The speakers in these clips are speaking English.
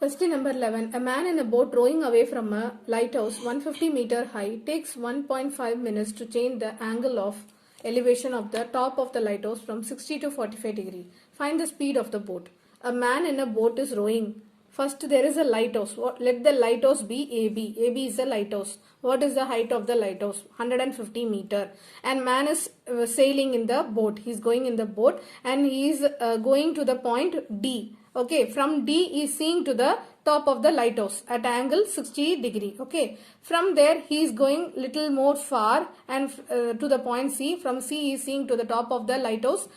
Question number 11. A man in a boat rowing away from a lighthouse 150-meter high takes 1.5 minutes to change the angle of elevation of the top of the lighthouse from 60 to 45 degree. Find the speed of the boat. A man in a boat is rowing. First there is a lighthouse. Let the lighthouse be AB. AB is the lighthouse. What is the height of the lighthouse? 150 meter. And man is sailing in the boat. He is going in the boat and he is going to the point D. Okay, from D he is seeing to the top of the lighthouse at angle 60 degree. Okay, from there he is going little more far and to the point C. From C he is seeing to the top of the lighthouse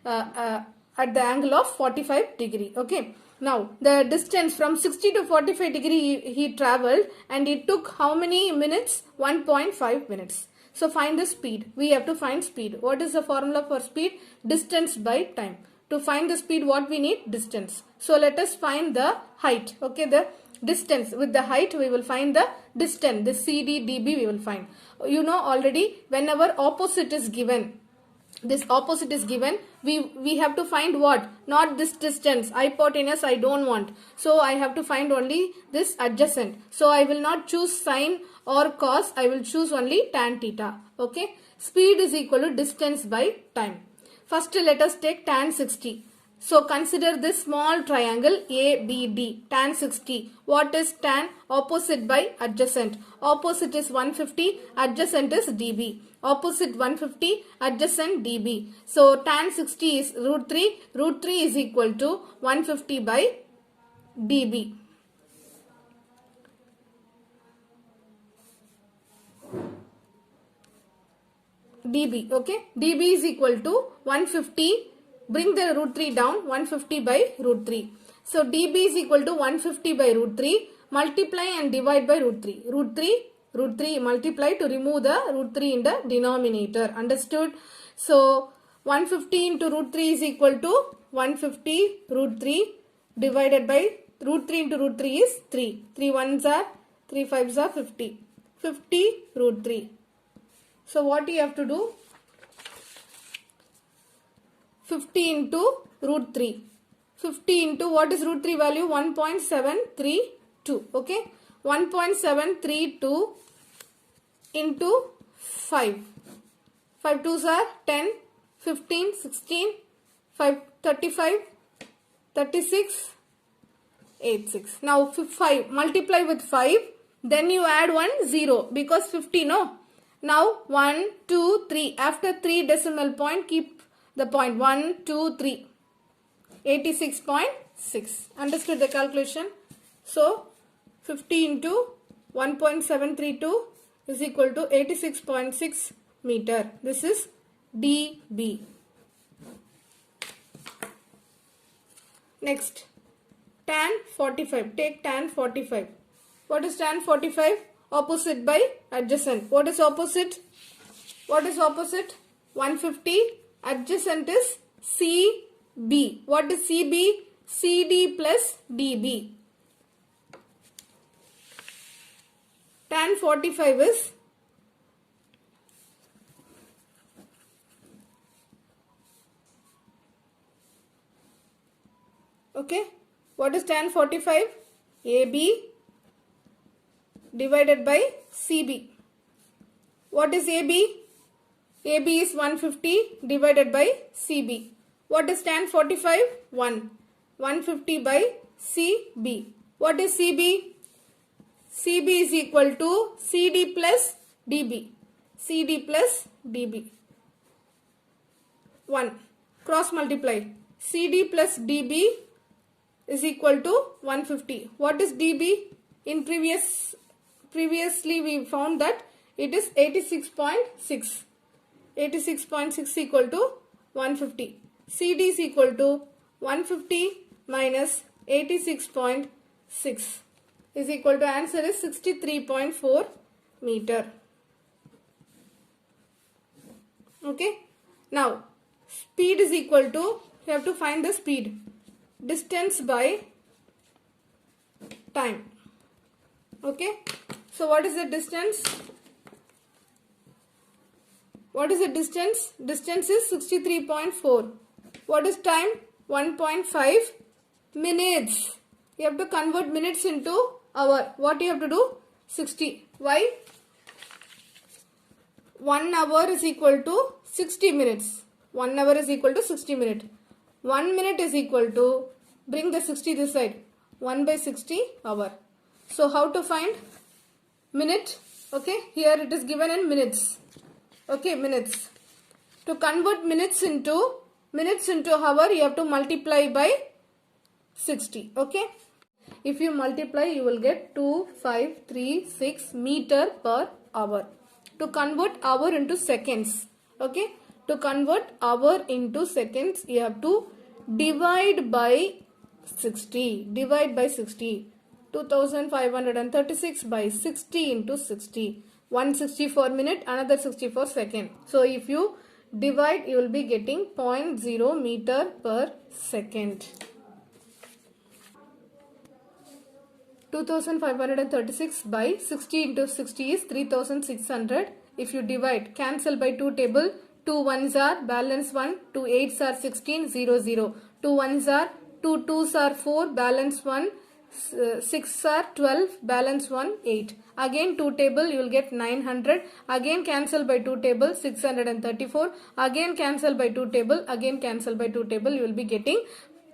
at the angle of 45 degree. Okay, now the distance from 60 to 45 degree he traveled and it took how many minutes? 1.5 minutes. So find the speed. We have to find speed. What is the formula for speed? Distance by time. To find the speed, what we need? Distance. So let us find the height. Okay, the distance. With the height, we will find the distance. The CD, DB we will find. You know already, whenever opposite is given, this opposite is given, we have to find what? Not this distance. Hypotenuse I don't want. So I have to find only this adjacent. So I will not choose sine or cos. I will choose only tan theta. Okay. Speed is equal to distance by time. First let us take tan 60. So consider this small triangle ABD, tan 60. What is tan? Opposite by adjacent. Opposite is 150, adjacent is dB. Opposite 150, adjacent dB. So tan 60 is root 3. Root 3 is equal to 150 by dB. dB, okay. dB is equal to 150. Bring the root 3 down, 150 by root 3. So dB is equal to 150 by root 3. Multiply and divide by root 3. Root 3 multiply to remove the root 3 in the denominator. Understood? So 150 into root 3 is equal to 150 root 3 divided by root 3 into root 3 is 3. 3 ones are 3 fives are 50. 50 root 3. So what you have to do? 50 into root 3. 50 into what is root 3 value? 1.732. Okay. 1.732 into 5. 5 twos are 10, 15, 16, 5, 35, 36, 86. Now 5. Multiply with 5. Then you add 1 0 because 50 no. Now 1, 2, 3. After 3 decimal point, keep the point 1, 2, 3. 86.6. Understood the calculation? So 50 into 1.732 is equal to 86.6 meter. This is dB. Next, tan 45. Take tan 45. What is tan 45? Opposite by adjacent. What is opposite? What is opposite? 150. Adjacent is CB. What is CB? CD plus DB. Tan 45 is okay. What is tan 45? AB divided by CB. What is AB? AB is 150 divided by CB. What is tan 45? 1. 150 by CB. What is CB? CB is equal to CD plus DB. CD plus DB. 1. Cross multiply. CD plus DB is equal to 150. What is DB? In previously we found that it is 86.6. 86.6 equal to 150. CD is equal to 150 minus 86.6 is equal to answer is 63.4 meter. Okay. Now speed is equal to, you have to find the speed. Distance by time. Okay. So what is the distance? What is the distance? Distance is 63.4. What is time? 1.5 minutes. You have to convert minutes into hour. What you have to do? 60. Why? 1 hour is equal to 60 minutes. 1 hour is equal to 60 minutes. 1 minute is equal to, bring the 60 this side, 1 by 60 hour. So how to find minute? Okay, here it is given in minutes. Okay, minutes. To convert minutes into hour, you have to multiply by 60. Okay. If you multiply, you will get 2536 meter per hour. To convert hour into seconds. Okay. To convert hour into seconds, you have to divide by 60. Divide by 60. 2536 by 60 into 60. 160 for minute, another 60 for second. So if you divide, you will be getting 0.0 meter per second. 2536 by 60 into 60 is 3600. If you divide, cancel by 2 table. 2 ones are balance 1, 2 8s are 16, 0 0. 2 ones are 2 2s are 4, balance 1, 6 are 12, balance 1, 8. Again 2 table, you will get 900. Again cancel by 2 table, 634. Again cancel by 2 table, again cancel by 2 table, you will be getting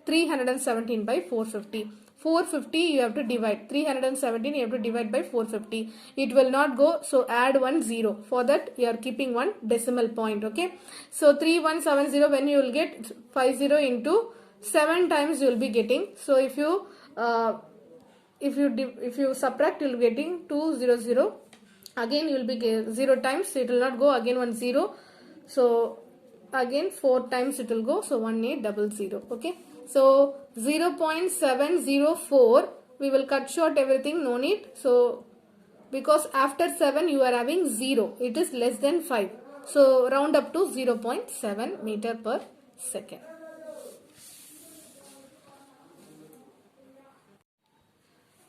317 by 450. 450 you have to divide. 317 you have to divide by 450. It will not go, so add 1 0. For that you are keeping one decimal point. Okay. So 3170, when you will get 50 into 7 times you will be getting. So if you subtract, you will be getting 200. Again you will be 0 times, it will not go, again 1 0. So again 4 times it will go, so 1800. Okay. So 0.704, we will cut short everything, no need. So because after 7 you are having 0, it is less than 5. So round up to 0.7 meter per second.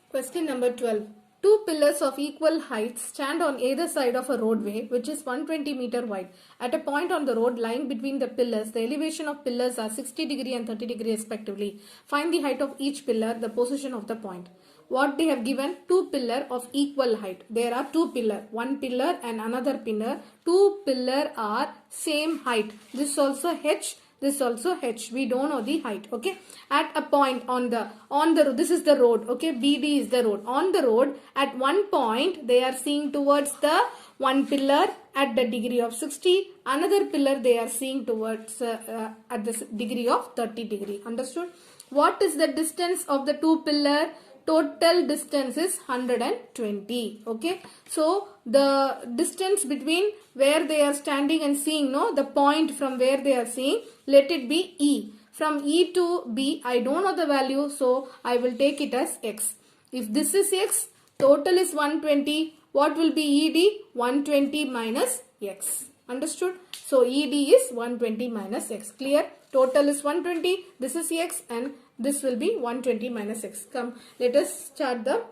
Question number 12. Two pillars of equal height stand on either side of a roadway which is 120 meter wide. At a point on the road lying between the pillars, the elevation of pillars are 60 degree and 30 degree respectively. Find the height of each pillar, the position of the point. What they have given? Two pillar of equal height. There are two pillar, one pillar and another pillar. Two pillar are same height. This also H. This also H. We don't know the height. Okay. At a point on the road. This is the road. Okay. BD is the road. On the road, at one point, they are seeing towards the one pillar at the degree of 60. Another pillar they are seeing towards at the degree of 30 degree. Understood? What is the distance of the two pillar? Total distance is 120. Okay. So the distance between where they are standing and seeing, no, the point from where they are seeing, let it be E. From E to B, I don't know the value, so I will take it as X. If this is X, total is 120. What will be ED? 120 minus X. Understood? So ED is 120 minus X. Clear? Total is 120. This is X and this will be 120 minus X. Come, let us start the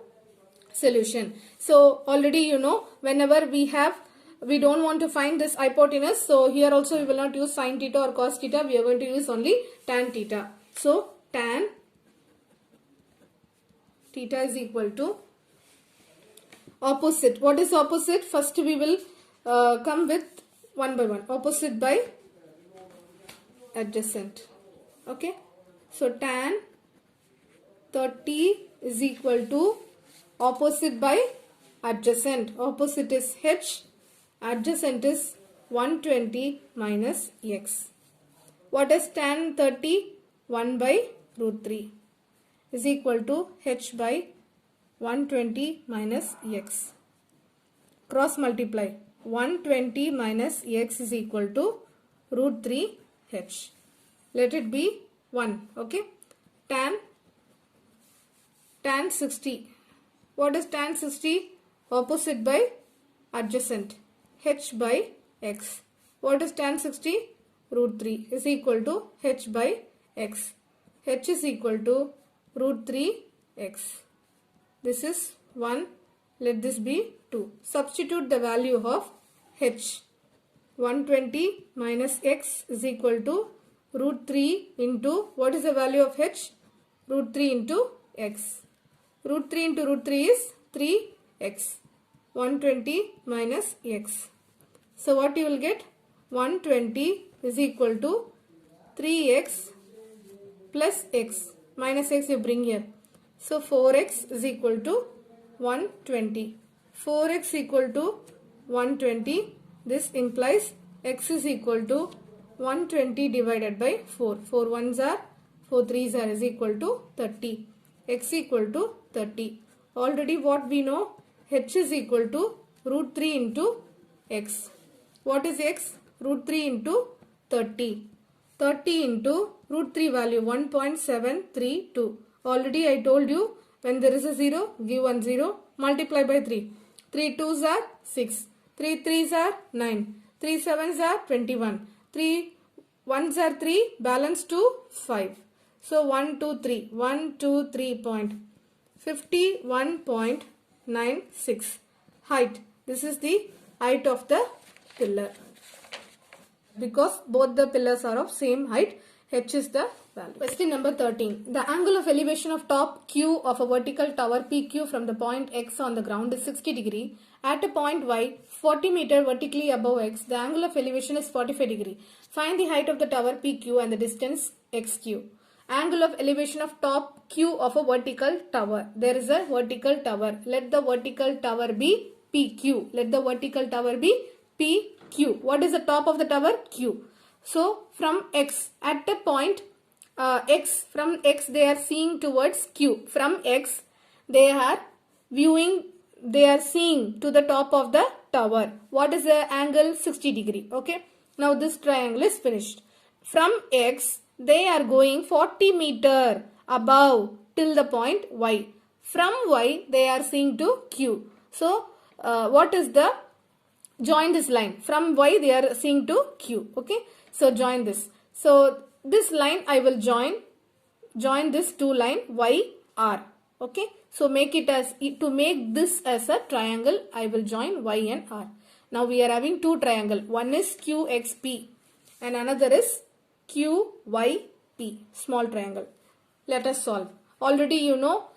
solution. So already you know, whenever we don't want to find this hypotenuse, so here also we will not use sin theta or cos theta, we are going to use only tan theta. So tan theta is equal to opposite. What is opposite? First we will come with one by one. Opposite by adjacent. Okay. So tan 30 is equal to opposite by adjacent. Opposite is H. Adjacent is 120 minus X. What is tan 30? 1 by root 3 is equal to H by 120 minus X. Cross multiply. 120 minus X is equal to root 3 H. Let it be 1. Okay. Tan 60. What is tan 60? Opposite by adjacent. H by X. What is tan 60? Root 3 is equal to H by X. H is equal to root 3 X. This is 1. Let this be 2. Substitute the value of H. 120 minus X is equal to root 3 into, what is the value of H? Root 3 into x. Root 3 into root 3 is 3x. 120 minus x. So what you will get? 120 is equal to 3x plus x. Minus x you bring here. So 4x is equal to 120. 4x equal to 120. This implies x is equal to 120 divided by 4. 4 ones are, 4 threes are is equal to 30. X equal to 30. Already what we know? H is equal to root 3 into x. What is x? Root 3 into 30. 30 into root 3 value 1.732. Already I told you when there is a 0, give 1 0, multiply by 3. 3 2s are 6. 3 3s are 9. 3 7s are 21. 3 1s are 3, balance to 5. So 1 2 3. 1 2 3 point. 51.96 height. This is the height of the pillar. Because both the pillars are of same height, h is the value. Question number 13. The angle of elevation of top Q of a vertical tower PQ from the point X on the ground is 60 degree. At a point Y, 40 meter vertically above X, the angle of elevation is 45 degree. Find the height of the tower PQ and the distance XQ. Angle of elevation of top Q of a vertical tower. There is a vertical tower. Let the vertical tower be PQ. Let the vertical tower be PQ. What is the top of the tower? Q. So from X, at the point X, from X they are seeing towards Q. From X they are seeing to the top of the tower. What is the angle? 60 degree. Okay. Now this triangle is finished. From X they are going 40 meter above till the point Y. From Y they are seeing to Q. So what is the, join this line. From Y they are seeing to Q. Okay. So join this. So this line I will join this two line Y R. Okay. So make it as, to make this as a triangle I will join Y and R. Now we are having two triangle. One is QXP and another is QYP, small triangle. Let us solve. Already you know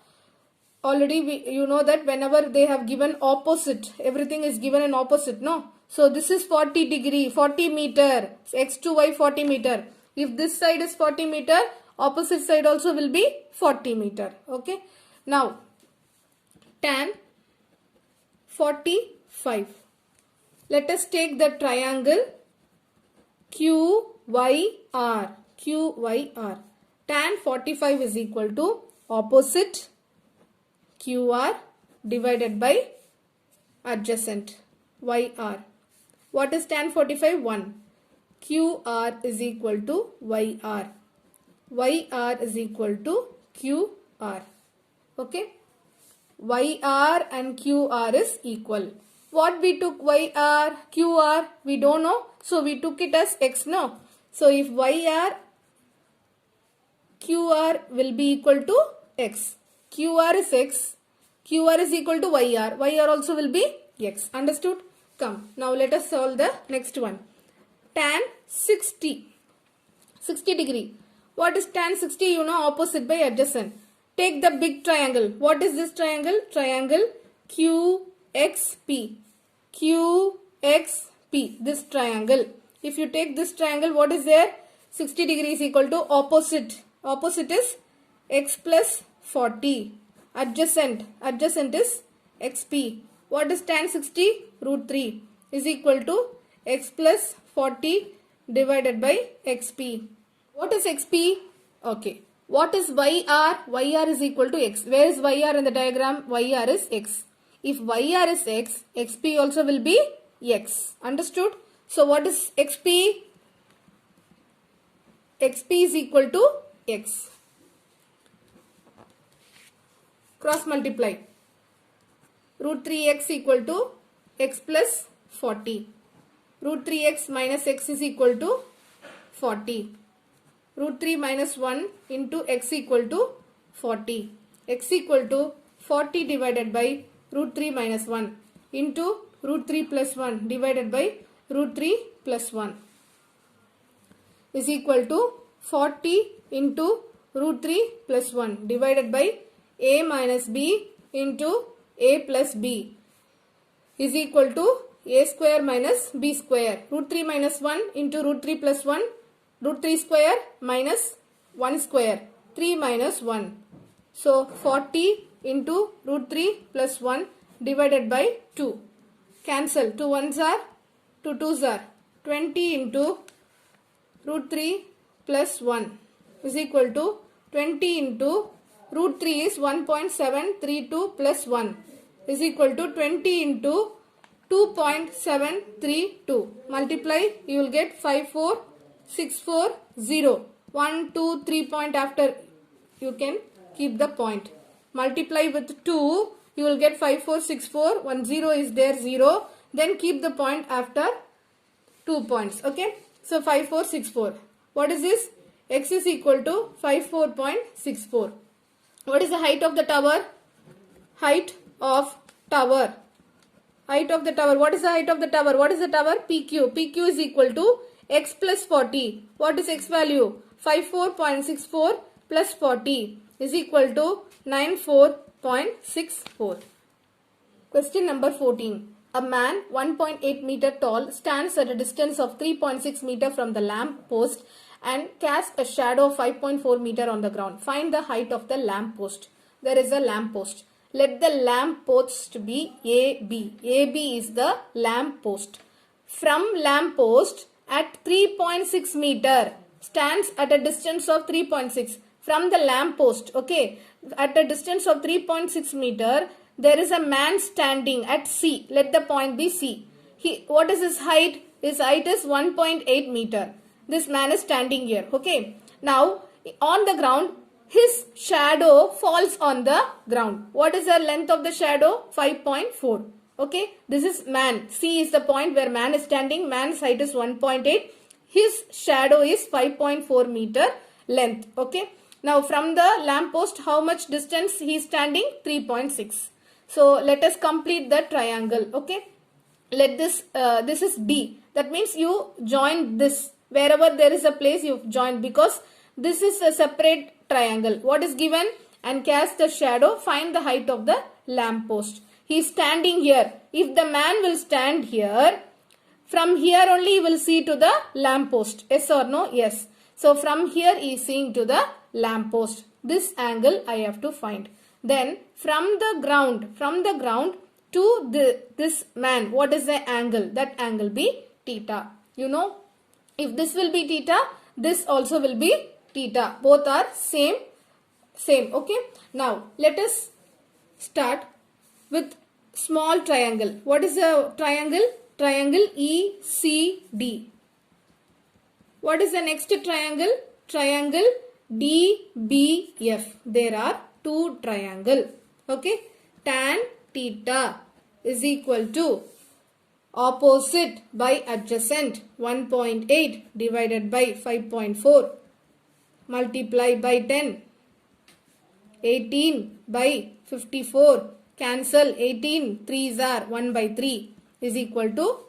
that whenever they have given opposite, everything is given in opposite, no? So this is 40 degree, 40 meter, x to y 40 meter. If this side is 40 meter, opposite side also will be 40 meter. Okay. Now tan 45. Let us take the triangle QYR. QYR. Tan 45 is equal to opposite QR divided by adjacent YR. What is tan 45? 1. QR is equal to YR. YR is equal to QR. Okay. YR and QR is equal. What we took YR, QR, we don't know. So we took it as X, no. So if YR, QR will be equal to X. QR is X. QR is equal to YR. YR also will be X. Understood? Come. Now let us solve the next one. Tan 60. 60 degree. What is tan 60? You know, opposite by adjacent. Take the big triangle. What is this triangle? Triangle QXP. QXP. This triangle. If you take this triangle, what is there? 60 degrees equal to opposite. Opposite is X plus 40. Adjacent. Adjacent is XP. What is tan 60? Root 3 is equal to X plus 40 divided by XP. What is XP? Okay. What is YR? YR is equal to X. Where is YR in the diagram? YR is X. If YR is X, XP also will be X. Understood? So what is XP? XP is equal to X. Cross multiply. Root 3x equal to x plus 40. Root 3x minus x is equal to 40. Root 3 minus 1 into x equal to 40. X equal to 40 divided by root 3 minus 1 into root 3 plus 1 divided by root 3 plus 1 is equal to 40 into root 3 plus 1 divided by A minus B into A plus B is equal to A square minus B square. Root 3 minus 1 into root 3 plus 1. Root 3 square minus 1 square. 3 minus 1. So 40 into root 3 plus 1 divided by 2. Cancel. 2 ones are, 2 twos are. 20 into root 3 plus 1 is equal to 20 into root 3 is 1.732 plus 1 is equal to 20 into 2.732. Multiply, you will get 54640. 1, 2, 3 point after you can keep the point. Multiply with 2, you will get 5464. 1 0 is there, 0. Then keep the point after 2 points. Okay. So 5464. What is this? X is equal to 54.64. What is the height of the tower? Height of tower. Height of the tower. What is the height of the tower? What is the tower? PQ. PQ is equal to X plus 40. What is X value? 54.64 plus 40 is equal to 94.64. Question number 14. A man 1.8 meter tall stands at a distance of 3.6 meter from the lamp post and casts a shadow of 5.4 meter on the ground. Find the height of the lamp post. There is a lamp post. Let the lamp post be AB. AB is the lamp post. From lamp post at 3.6 meter stands at a distance of 3.6 from the lamp post. Okay, at a distance of 3.6 meter, there is a man standing at C. Let the point be C. What is his height? His height is 1.8 meter. This man is standing here. Okay. Now, on the ground, his shadow falls on the ground. What is the length of the shadow? 5.4. Okay. This is man. C is the point where man is standing. Man's height is 1.8. His shadow is 5.4 meter length. Okay. Now, from the lamp post, how much distance he is standing? 3.6. So, let us complete the triangle. Okay. Let this, this is D. That means you join this. Wherever there is a place you join, because this is a separate triangle. What is given? And cast the shadow. Find the height of the lamp post. He is standing here. If the man will stand here, from here only he will see to the lamp post. Yes or no? Yes. So from here he is seeing to the lamp post. This angle I have to find. Then from the ground to this man, what is the angle? That angle be theta. You know, if this will be theta, this also will be theta. Both are same. Okay. Now let us start with small triangle. What is a triangle? Triangle ECD. What is the next triangle? Triangle DBF. There are two triangles. Okay. Tan theta is equal to opposite by adjacent 1.8 divided by 5.4 multiply by 10. 18 by 54. Cancel 18. 3s are 1 by 3 is equal to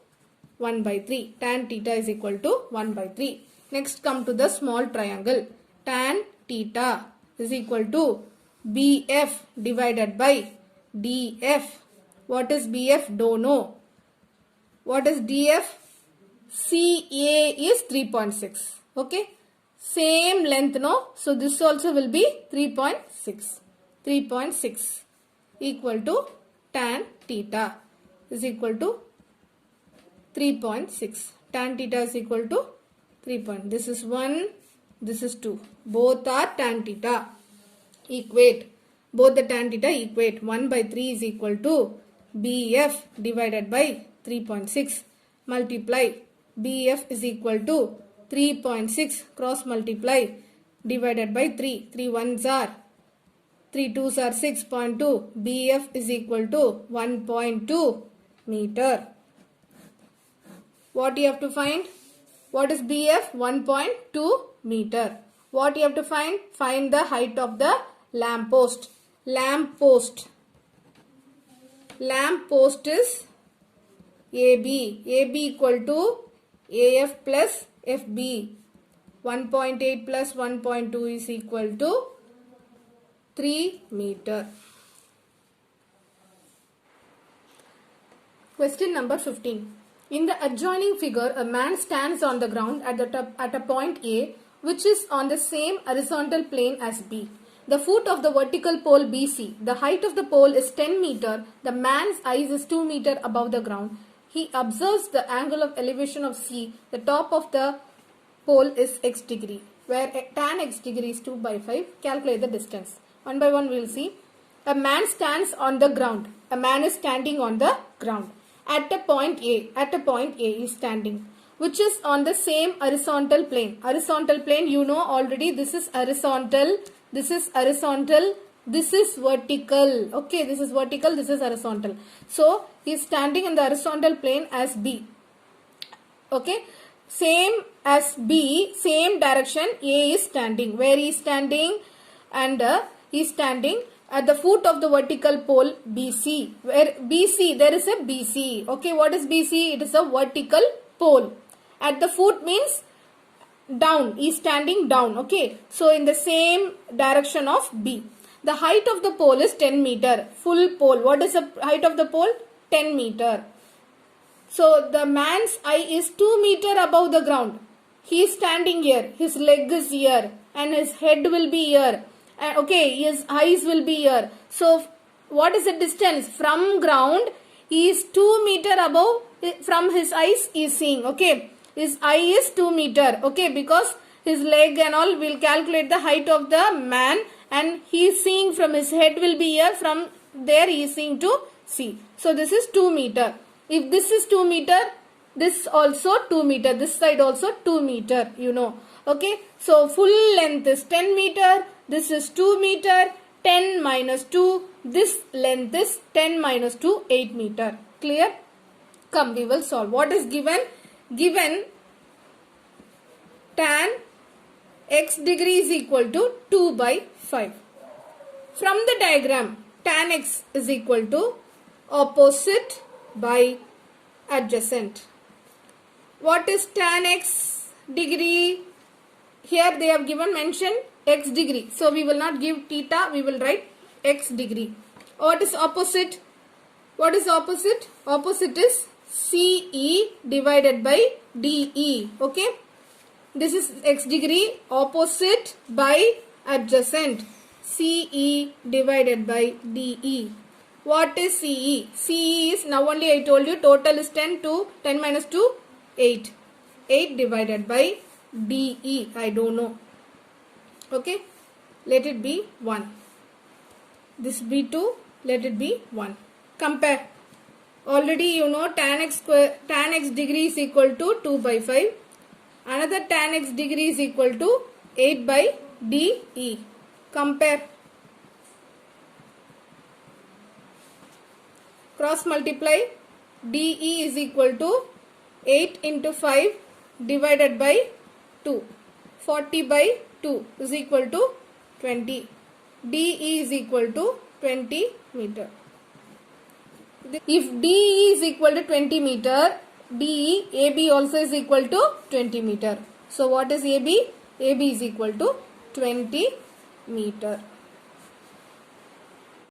1 by 3. Tan theta is equal to 1 by 3. Next come to the small triangle. Tan theta is equal to BF divided by DF. What is BF? Don't know. What is DF? CA is 3.6. Okay. Same length, no? So this also will be 3.6. 3.6 equal to tan theta is equal to 3.6. Tan theta is equal to 3. This is 1. This is 2. Both are tan theta. Equate. Both the tan theta equate. 1 by 3 is equal to BF divided by 3.6. Multiply. BF is equal to 3.6 cross multiply divided by 3. 3 ones are 3 2s are 6.2. BF is equal to 1.2 meter. What you have to find? What is BF? 1.2 meter. What you have to find? Find the height of the lamp post. Lamp post. Lamp post is AB. AB equal to AF plus FB. 1.8 plus 1.2 is equal to 3 meter. Question number 15. In the adjoining figure, a man stands on the ground at a point A, which is on the same horizontal plane as B. The foot of the vertical pole BC. The height of the pole is 10 meter. The man's eyes is 2 meter above the ground. He observes the angle of elevation of C. The top of the pole is x degree, where tan x degree is 2 by 5. Calculate the distance. One by one we will see. A man stands on the ground. A man is standing on the ground. At a point A is standing, which is on the same horizontal plane. Horizontal plane, you know already, this is horizontal, this is horizontal, this is vertical. Okay, this is vertical, this is horizontal. So, he is standing in the horizontal plane as B. Okay, same as B, same direction A is standing. Where he is standing? And he is standing at the foot of the vertical pole BC. Where BC, there is a BC. Okay, what is BC? It is a vertical pole. At the foot means down. He is standing down. Okay, so in the same direction of B. The height of the pole is 10 meter. Full pole. What is the height of the pole? 10 meter. So the man's eye is 2 meter above the ground. He is standing here. His leg is here. And his head will be here. Okay, his eyes will be here. So, what is the distance? From ground, he is 2 meter above, from his eyes he is seeing. Okay, his eye is 2 meter. Okay, because his leg and all will calculate the height of the man, and he is seeing from his head will be here. From there he is seeing to see. So, this is 2 meter. If this is 2 meter, this also 2 meter. This side also 2 meter, you know. Okay, so full length is 10 meter. This is 2 meter, 10 minus 2. This length is 10 minus 2, 8 meter. Clear? Come, we will solve. What is given? Given tan x degree is equal to 2 by 5. From the diagram, tan x is equal to opposite by adjacent. What is tan x degree? Here they have given mention x degree. So we will not give theta, we will write x degree. What is opposite? What is opposite? Opposite is CE divided by DE. Okay. This is x degree, opposite by adjacent. CE divided by DE. What is CE? CE is, now only I told you, total is 10 minus 2, 8. 8 divided by DE, I don't know. Okay, let it be 1. This be 2, let it be 1. Compare. Already you know tan x degree is equal to 2 by 5. Another tan x degree is equal to 8 by DE. Compare. Cross multiply. DE is equal to 8 into 5 divided by 2. 40 by 2 is equal to 20. DE is equal to 20 meter. If DE is equal to 20 meter, DE, AB also is equal to 20 meter. So what is AB? AB is equal to 20 meter.